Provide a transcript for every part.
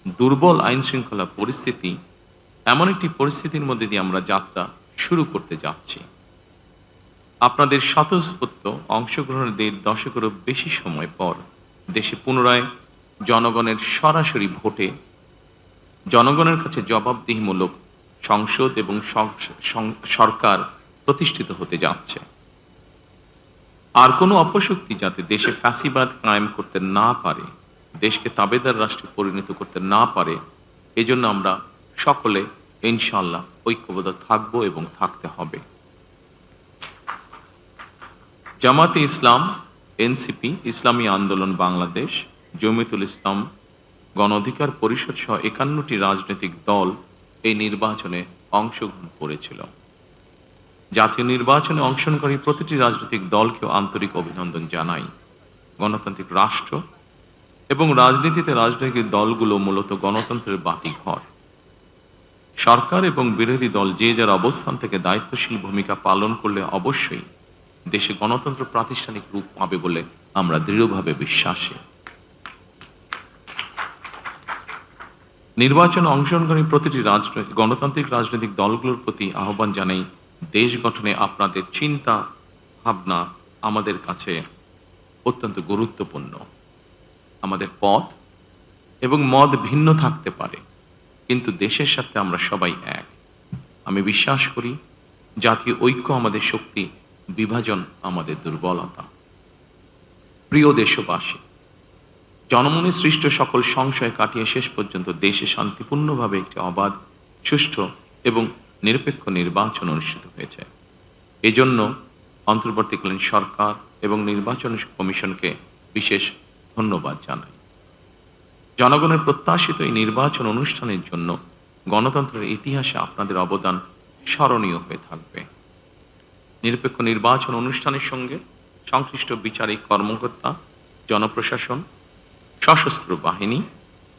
দুর্বল আইন শৃঙ্খলা পরিস্থিতি, এমন একটি পরিস্থিতির মধ্যে দিয়ে আমরা যাত্রা শুরু করতে যাচ্ছি। আপনাদের স্বতঃস্ফূর্ত অংশগ্রহণের ১.৫ দশকেরও বেশি সময় পর দেশে পুনরায় জনগণের সরাসরি ভোটে জনগণের কাছে জবাবদিহিমূলক সংসদ এবং সরকার প্রতিষ্ঠিত হতে যাচ্ছে। আর কোনো অপশক্তি যাতে দেশে ফ্যাসিবাদ কায়েম করতে না পারে, দেশকে তাবেদার রাষ্ট্রে পরিণত করতে না পারে, এজন্য আমরা সকলে ইনশাআল্লাহ ঐক্যবদ্ধ থাকব এবং থাকতে হবে। জামাতে ইসলাম, এনসিপি, ইসলামী আন্দোলন বাংলাদেশ, জমিয়তুল ইসলাম, গণ অধিকার পরিষদ সহ ৫১টি রাজনৈতিক দল এই নির্বাচনে অংশগ্রহণ করেছিল। জাতীয় নির্বাচনে অংশগ্রহণকারী প্রতিটি রাজনৈতিক দলকেও আন্তরিক অভিনন্দন জানাই। গণতান্ত্রিক রাষ্ট্র এবং রাজনীতিতে রাজনৈতিক দলগুলো মূলত গণতন্ত্রের বাতিঘর। সরকার এবং বিরোধী দল যে যার অবস্থান থেকে দায়িত্বশীল ভূমিকা পালন করলে অবশ্যই দেশে গণতন্ত্র প্রাতিষ্ঠানিক রূপ পাবে বলে আমরা দৃঢ়ভাবে বিশ্বাসী। নির্বাচনে অংশগ্রহণকারী প্রতিটি গণতান্ত্রিক রাজনৈতিক দলগুলোর প্রতি আহ্বান জানাই, দেশ গঠনে আপনাদের চিন্তা ভাবনা আমাদের কাছে অত্যন্ত গুরুত্বপূর্ণ। আমাদের পথ এবং মত ভিন্ন থাকতে পারে, কিন্তু দেশের সাথে আমরা সবাই এক। আমি বিশ্বাস করি জাতীয় ঐক্য আমাদের শক্তি, বিভাজন আমাদের দুর্বলতা। প্রিয় দেশবাসী, জনমনে সৃষ্ট সকল সংশয় কাটিয়ে শেষ পর্যন্ত দেশে শান্তিপূর্ণভাবে একটি অবাধ, সুষ্ঠু এবং নিরপেক্ষ নির্বাচন অনুষ্ঠিত হয়েছে। এজন্য অন্তর্বর্তীকালীন সরকার এবং নির্বাচন কমিশনকে বিশেষ ধন্যবাদ জানাই। জনগণের প্রত্যাশিত এই নির্বাচন অনুষ্ঠানের জন্য গণতন্ত্রের ইতিহাসে আপনাদের অবদান স্মরণীয় হয়ে থাকবে। নিরপেক্ষ নির্বাচন অনুষ্ঠানের সঙ্গে সংশ্লিষ্ট বিচারিক কর্মকর্তা, জনপ্রশাসন, সশস্ত্র বাহিনী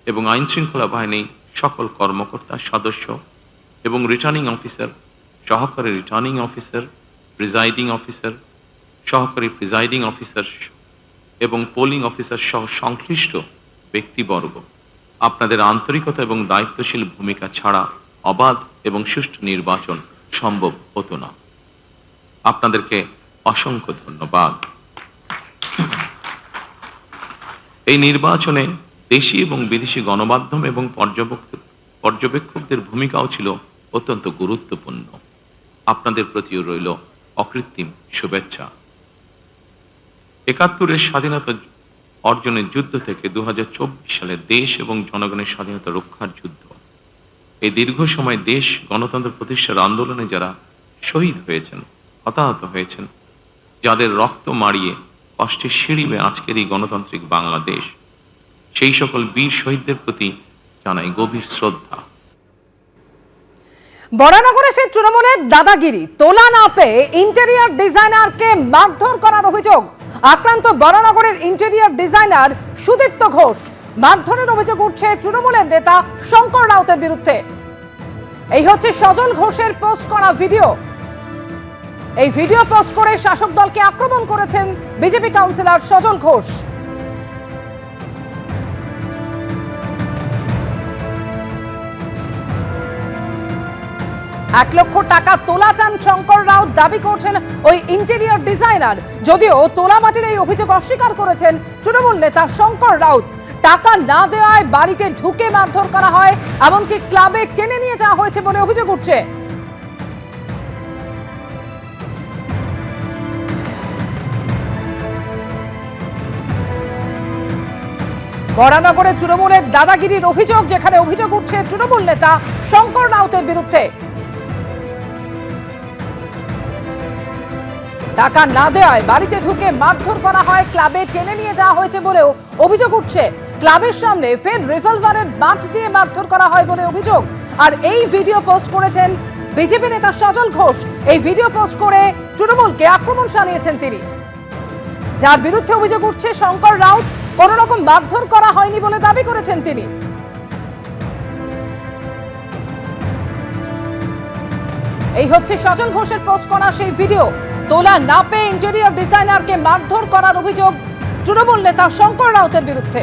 এবং আইন শৃঙ্খলা বাহিনীর সকল কর্মকর্তা, সদস্য এবং রিটার্নিং অফিসার, সহকারী রিটার্নিং অফিসার, প্রিজাইডিং অফিসার, সহকারী প্রিজাইডিং অফিসার এবং পোলিং অফিসার সহ সংশ্লিষ্ট ব্যক্তিবর্গ, আপনাদের আন্তরিকতা এবং দায়িত্বশীল ভূমিকা ছাড়া অবাধ এবং সুষ্ঠু নির্বাচন সম্ভব হতো না। আপনাদেরকে অসংখ্য ধন্যবাদ। এই নির্বাচনে দেশি এবং বিদেশি গণমাধ্যম এবং পর্যবেক্ষকদের ভূমিকাও ছিল অত্যন্ত গুরুত্বপূর্ণ। আপনাদের প্রতিও রইল অকৃত্রিম শুভেচ্ছা। ৭১-এর স্বাধীনতা অর্জনের যুদ্ধ থেকে ২০২৪ সালে দেশ এবং জনগণের স্বাধীনতা রক্ষার যুদ্ধ, এই দীর্ঘ সময় দেশ গণতন্ত্র প্রতিষ্ঠার আন্দোলনে যারা শহীদ হয়েছেন, হতাহত হয়েছেন, যাদের রক্ত মাড়িয়ে কষ্টের সিঁড়ি বেয়ে আজকের এই গণতান্ত্রিক বাংলাদেশ, সেই সকল বীর শহীদদের প্রতি জানাই গভীর শ্রদ্ধা। বরানগরে ফের তৃণমূলের দাদাগিরি, তোলা না পেয়ে ইন্টেরিয়র ডিজাইনারকে মারধর করার অভিযোগ। আক্রান্ত বরানগরের ইন্টেরিয়র ডিজাইনার সুদীপ্ত ঘোষ। মারধরের অভিযোগ উঠছে তৃণমূলের নেতা শঙ্কর রাউতের বিরুদ্ধে। এই হচ্ছে সজল ঘোষের পোস্ট করা ভিডিও। এই ভিডিও পোস্ট করে শাসক দলকে আক্রমণ করেছেন বিজেপি কাউন্সিলর সজল ঘোষ। ১ লক্ষ টাকা তোলা চান শঙ্কর রাউত, দাবি করছেন ওই ইন্টেরিয়র ডিজাইনার। যদিও তোলাবাজির এই অভিযোগ অস্বীকার করেছেন তৃণমূল নেতা শঙ্কর রাউত। টাকা না দেওয়ায় বাড়িতে ঢুকে মারধর করা হয়, এমনকি ক্লাবে টেনে নিয়ে যাওয়া হয়েছে বলে অভিযোগ উঠছে। বরানগরে তৃণমূলের দাদাগিরির অভিযোগ, যেখানে অভিযোগ উঠছে তৃণমূল নেতা শঙ্কর রাউতের বিরুদ্ধে। টাকা না দেওয়ায় বাড়িতে ঢুকে মারধর করা হয়, ক্লাবে টেনে নিয়ে যাওয়া হয়েছে বলেও অভিযোগ উঠছে। ক্লাবের সামনে ফের রিভলভারের বাঁট দিয়ে মারধর করা হয় বলে অভিযোগ। আর এই ভিডিও পোস্ট করেছেন বিজেপি নেতা সজল ঘোষ। এই ভিডিও পোস্ট করে তৃণমূলকে আক্রমণ শানিয়েছেন তিনি, যার বিরুদ্ধে অভিযোগ উঠছে শঙ্কর রাউত। কোন রকম মারধর করা হয়নি বলে দাবি করেছেন তিনি। এই হচ্ছে সজল ঘোষের পোস্ট করা সেই ভিডিও। তোলা না পেয়ে ইন্টেরিয়র ডিজাইনারকে মারধর করার অভিযোগ তৃণমূল নেতা শঙ্কর রাউতের বিরুদ্ধে।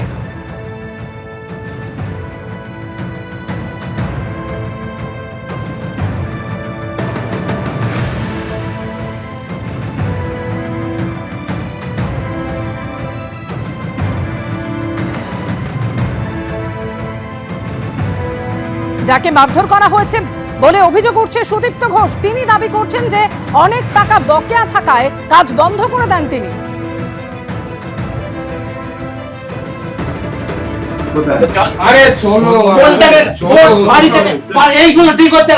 যাকে মারধর করা হয়েছে বলে অভিযোগ উঠছে সুদীপ্ত ঘোষ। তিনি দাবি করছেন যে অনেক টাকা বকেয়া থাকায় কাজ বন্ধ করে দেন তিনি। আরে শোনো বাড়ি থেকে এইগুলো ঠিক হচ্ছে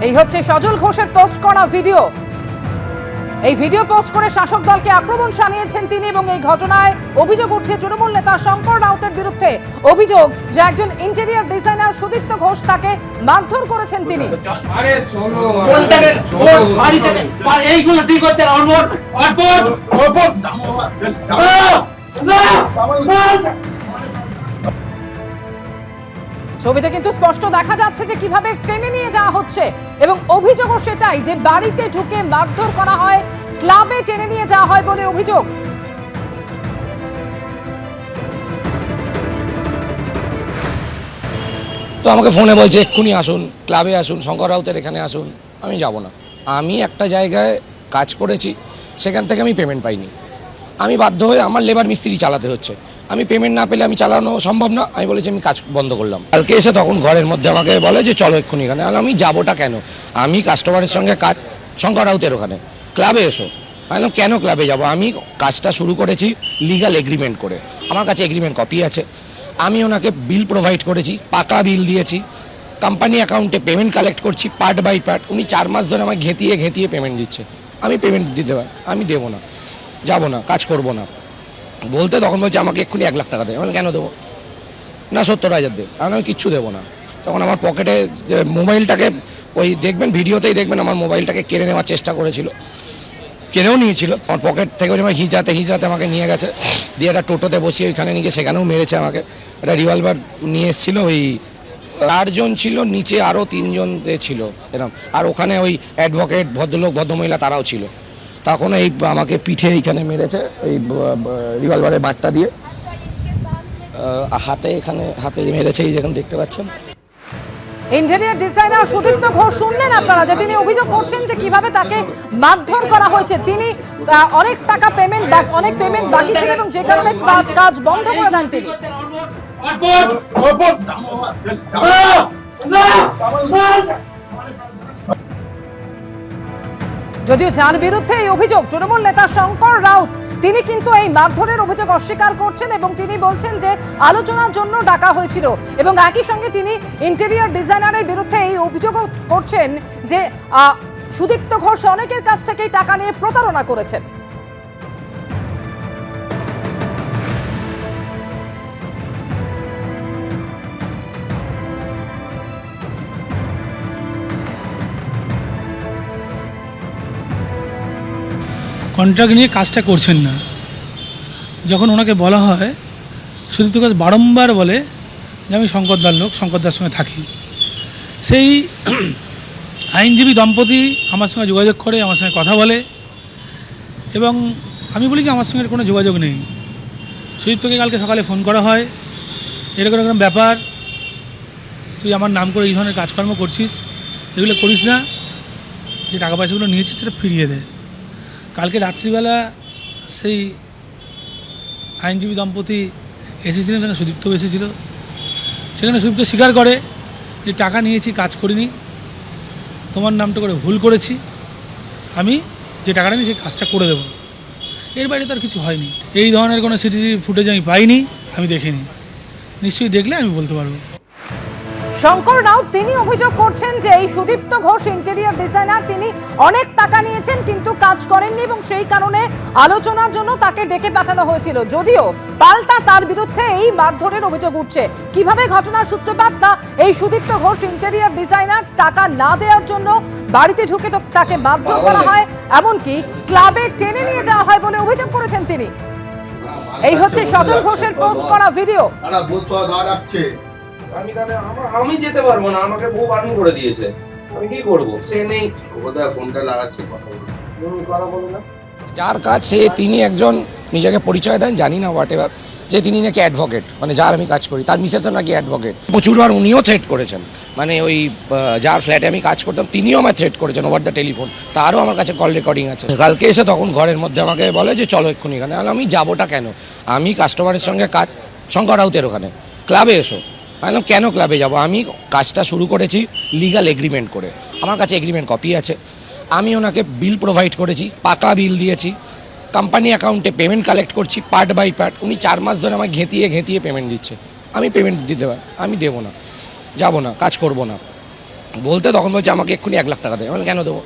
এই হচ্ছে সজল ঘোষের পোস্ট করা ভিডিও। এই ভিডিও পোস্ট করে শাসক দলকে আক্রমণ শানিয়েছেন তিনি এবং এই ঘটনায় অভিযোগ উঠছে তৃণমূল নেতা শঙ্কর রাউতের বিরুদ্ধে। অভিযোগ যে একজন ইন্টেরিয়র ডিজাইনার সুদীপ্ত ঘোষ তাকে মারধর করেছেন তিনি। আরে শোনো বাড়ি থেকে এইগুলো ঠিক হচ্ছে ছবিতে কিন্তু স্পষ্ট দেখা যাচ্ছে যে কিভাবে টেনে নিয়ে যাওয়া হচ্ছে এবং অভিযোগও সেটাই যে বাড়িতে ঢুকে মারধর করা হয়, ক্লাবে টেনে নিয়ে যাওয়া হয় বলে অভিযোগ। তো আমাকে ফোনে বলছে এক্ষুনি আসুন, ক্লাবে আসুন, শঙ্কর রাউতের এখানে আসুন। আমি যাব না। আমি একটা জায়গায় কাজ করেছি, সেখান থেকে আমি পেমেন্ট পাইনি। আমি বাধ্য হয়ে আমার লেবার মিস্ত্রি চালাতে হচ্ছে। আমি পেমেন্ট না পেলে আমি চালানো সম্ভব না। আমি বলেছি আমি কাজ বন্ধ করলাম। কালকে এসে তখন ঘরের মধ্যে আমাকে বলে যে চলো এক্ষুনি এখানে। আমি যাবোটা কেন? আমি কাস্টমারের সঙ্গে কাজ শঙ্কর রাউতের ওখানে, ক্লাবে এসো। আমি কেন ক্লাবে যাব? আমি কাজটা শুরু করেছি লিগাল এগ্রিমেন্ট করে। আমার কাছে এগ্রিমেন্ট কপি আছে। আমি ওনাকে বিল প্রোভাইড করেছি, পাকা বিল দিয়েছি। কোম্পানি অ্যাকাউন্টে পেমেন্ট কালেক্ট করছি পার্ট বাই পার্ট। উনি 4 মাস ধরে আমায় ঘেঁতিয়ে পেমেন্ট দিচ্ছে। আমি পেমেন্ট দিতে পারি, আমি দেবো না, যাবো না, কাজ করবো না বলতে তখন বলছে আমাকে এক্ষুনি 1 লাখ টাকা দেয়। আমি কেন দেবো না? 70,000 দেয়। আমি কিচ্ছু দেবো না। তখন আমার পকেটে মোবাইলটাকে ওই দেখবেন, ভিডিওতেই দেখবেন, আমার মোবাইলটাকে কেড়ে নেওয়ার চেষ্টা করেছিল, কেড়েও নিয়েছিল। আমার পকেট থেকে হিজড়াতে আমাকে নিয়ে গেছে, দিয়ে একটা টোটোতে বসিয়ে ওইখানে নিয়ে সেখানেও মেরেছে আমাকে। একটা রিভলভার নিয়ে এসেছিল। ওই 8 জন ছিল, নিচে আরও 3 জন ছিল এরকম। আর ওখানে ওই অ্যাডভোকেট, ভদ্রলোক, ভদ্রমহিলা তারাও ছিল। তখন এই আমাকে পিঠে এইখানে মেরেছে ওই রিভলভারের বাটটা দিয়ে, হাতে মেরেছে, এই যেখানে দেখতে পাচ্ছেন। ইন্টেরিয়র ডিজাইনার সুদীপ্ত ঘোষ শুনলেন আপনারা যে তিনি অভিযোগ করছেন যে কিভাবে তাকে মারধর করা হয়েছে। তিনি অনেক পেমেন্ট বাকি ছিল এবং যে কারণে কাজ বন্ধ করে দেন তিনি। যদিও যার বিরুদ্ধে এই অভিযোগ, তৃণমূল নেতা শঙ্কর রাউত, তিনি কিন্তু এই মারধরের অভিযোগ অস্বীকার করছেন এবং তিনি বলছেন যে আলোচনার জন্য ডাকা হয়েছিল এবং একই সঙ্গে তিনি ইন্টেরিয়র ডিজাইনারের বিরুদ্ধে এই অভিযোগ করছেন যে সুদীপ্ত ঘোষ অনেকের কাছ থেকেই টাকা নিয়ে প্রতারণা করেছেন। কন্ট্রাক্ট নিয়ে কাজটা করছেন না। যখন ওনাকে বলা হয়, সুদীপ্ত ঘোষ বারংবার বলে যে আমি শঙ্করদার লোক, শঙ্করদার সঙ্গে থাকি। সেই আইনজীবী দম্পতি আমার সঙ্গে যোগাযোগ করে, আমার সঙ্গে কথা বলে এবং আমি বলি যে আমার সঙ্গে কোনো যোগাযোগ নেই। সুদীপ্তকে কালকে সকালে ফোন করা হয়, এরকম এরকম ব্যাপার, তুই আমার নাম করে এই ধরনের কাজকর্ম করছিস, এগুলো করিস না, যে টাকা পয়সাগুলো নিয়েছিস সেটা ফিরিয়ে দে। কালকে রাত্রিবেলা সেই আইনজীবী দম্পতি এসেছিলেন, সেখানে সুদীপ্তও এসেছিল। সেখানে সুদীপ্ত স্বীকার করে যে টাকা নিয়েছি, কাজ করিনি, তোমার নামটা করে ভুল করেছি, আমি যে টাকাটা নিই সেই কাজটা করে দেবো। এর বাইরে তার কিছু হয়নি। এই ধরনের কোনো সিসিটিভি ফুটেজ আমি পাইনি, আমি দেখিনি। নিশ্চয়ই দেখলে আমি বলতে পারবো। শঙ্কর রাউত তিনি অভিযোগ করছেন যে এই সুদীপ্ত ঘোষ ইন্টেরিয়র ডিজাইনার, তিনি অনেক টাকা নিয়েছেন কিন্তু কাজ করেননি এবং সেই কারণে আলোচনার জন্য তাকে ডেকে পাঠানো হয়েছিল। যদিও পাল্টা তার বিরুদ্ধে এই মারধরের অভিযোগ উঠছে। কিভাবে ঘটনার সূত্রপাত, তা এই সুদীপ্ত ঘোষ ইন্টেরিয়র ডিজাইনার টাকা না দেওয়ার জন্য বাড়িতে ঢুকে তাকে মারধর করা হয়, এমনকি ক্লাবে টেনে নিয়ে যাওয়া হয় বলে অভিযোগ করেছেন তিনি। এই হচ্ছে সজল ঘোষের পোস্ট করা ভিডিও। আমি যেতে পারবো না, আমাকে বউ বারণ করে দিয়েছে। আমি কি করবো? সে নেই, ফোনটা লাগাচ্ছে, কথা বলো না। যার কাজ সে তিনি একজন নিজেকে পরিচয় দেন জানি না হোয়াট এভার, যে তিনি নাকি অ্যাডভোকেট, মানে যার আমি কাজ করি তার মিসেসও নাকি অ্যাডভোকেট। প্রচুরবার উনিও থ্রেট করেছেন, মানে ওই যার ফ্ল্যাটে আমি কাজ করতাম তিনিও আমায় থ্রেট করেছেন ওভার দ্য টেলিফোন, তারও আমার কাছে কল রেকর্ডিং আছে। কালকে এসে তখন ঘরের মধ্যে আমাকে বলে যে চলো এক্ষুনি এখানে, আমি যাবোটা কেন, আমি কাস্টমারের সঙ্গে কাজ শঙ্কর রাউতের ওখানে ক্লাবে এসো। আমি বললাম কেন ক্লাবে যাব, আমি কাজটা শুরু করেছি লিগাল এগ্রিমেন্ট করে, আমার কাছে এগ্রিমেন্ট কপি আছে, আমি ওনাকে বিল প্রোভাইড করেছি, পাকা বিল দিয়েছি, কোম্পানি অ্যাকাউন্টে পেমেন্ট কালেক্ট করছি পার্ট বাই পার্ট। উনি 4 মাস ধরে আমায় ঘেঁটিয়ে পেমেন্ট দিচ্ছে, আমি পেমেন্ট দিতে পারি, আমি দেবো না, যাবো না, কাজ করবো না বলতে তখন বলছে আমাকে এক্ষুনি 1 লাখ টাকা দেবে। আমি কেন দেবো?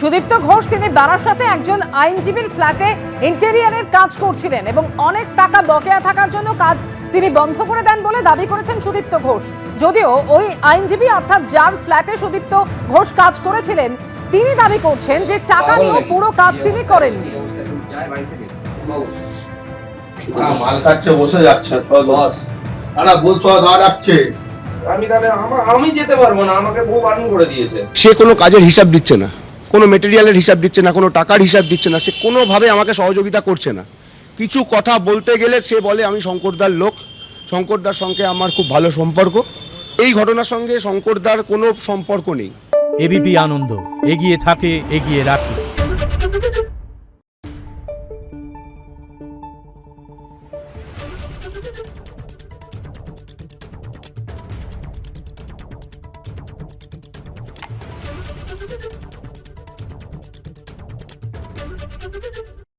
সুদীপ্ত ঘোষ তিনি বারাসাতে একজন আইনজীবীর ফ্ল্যাটে ইন্টেরিয়ারের কাজ করছিলেন এবং অনেক টাকা বকেয়া থাকার জন্য কাজ তিনি বন্ধ করে দেন বলে দাবি করেছেন সুদীপ্ত ঘোষ। যদিও ওই আইনজীবী অর্থাৎ যার ফ্ল্যাটে সুদীপ্ত ঘোষ কাজ করেছিলেন তিনি দাবি করছেন যে টাকা নিয়ে পুরো কাজ তিনি করেননি। মাল খাচ্ছে বসে যাচ্ছে বলছো রাখছে। আমি যেতে পারবো না, আমাকে বউ বারণ করে দিয়েছে। সে কোনো কাজের হিসাব দিচ্ছে না, কোনো মেটেরিয়ালের হিসাব দিচ্ছে না, কোনো টাকার হিসাব দিচ্ছে না, সে কোনোভাবে আমাকে সহযোগিতা করছে না। কিছু কথা বলতে গেলে সে বলে আমি শঙ্করদার লোক, শঙ্করদার সঙ্গে আমার খুব ভালো সম্পর্ক। এই ঘটনার সঙ্গে শঙ্করদার কোনো সম্পর্ক নেই। এবিপি আনন্দ, এগিয়ে থাকে, এগিয়ে রাখে।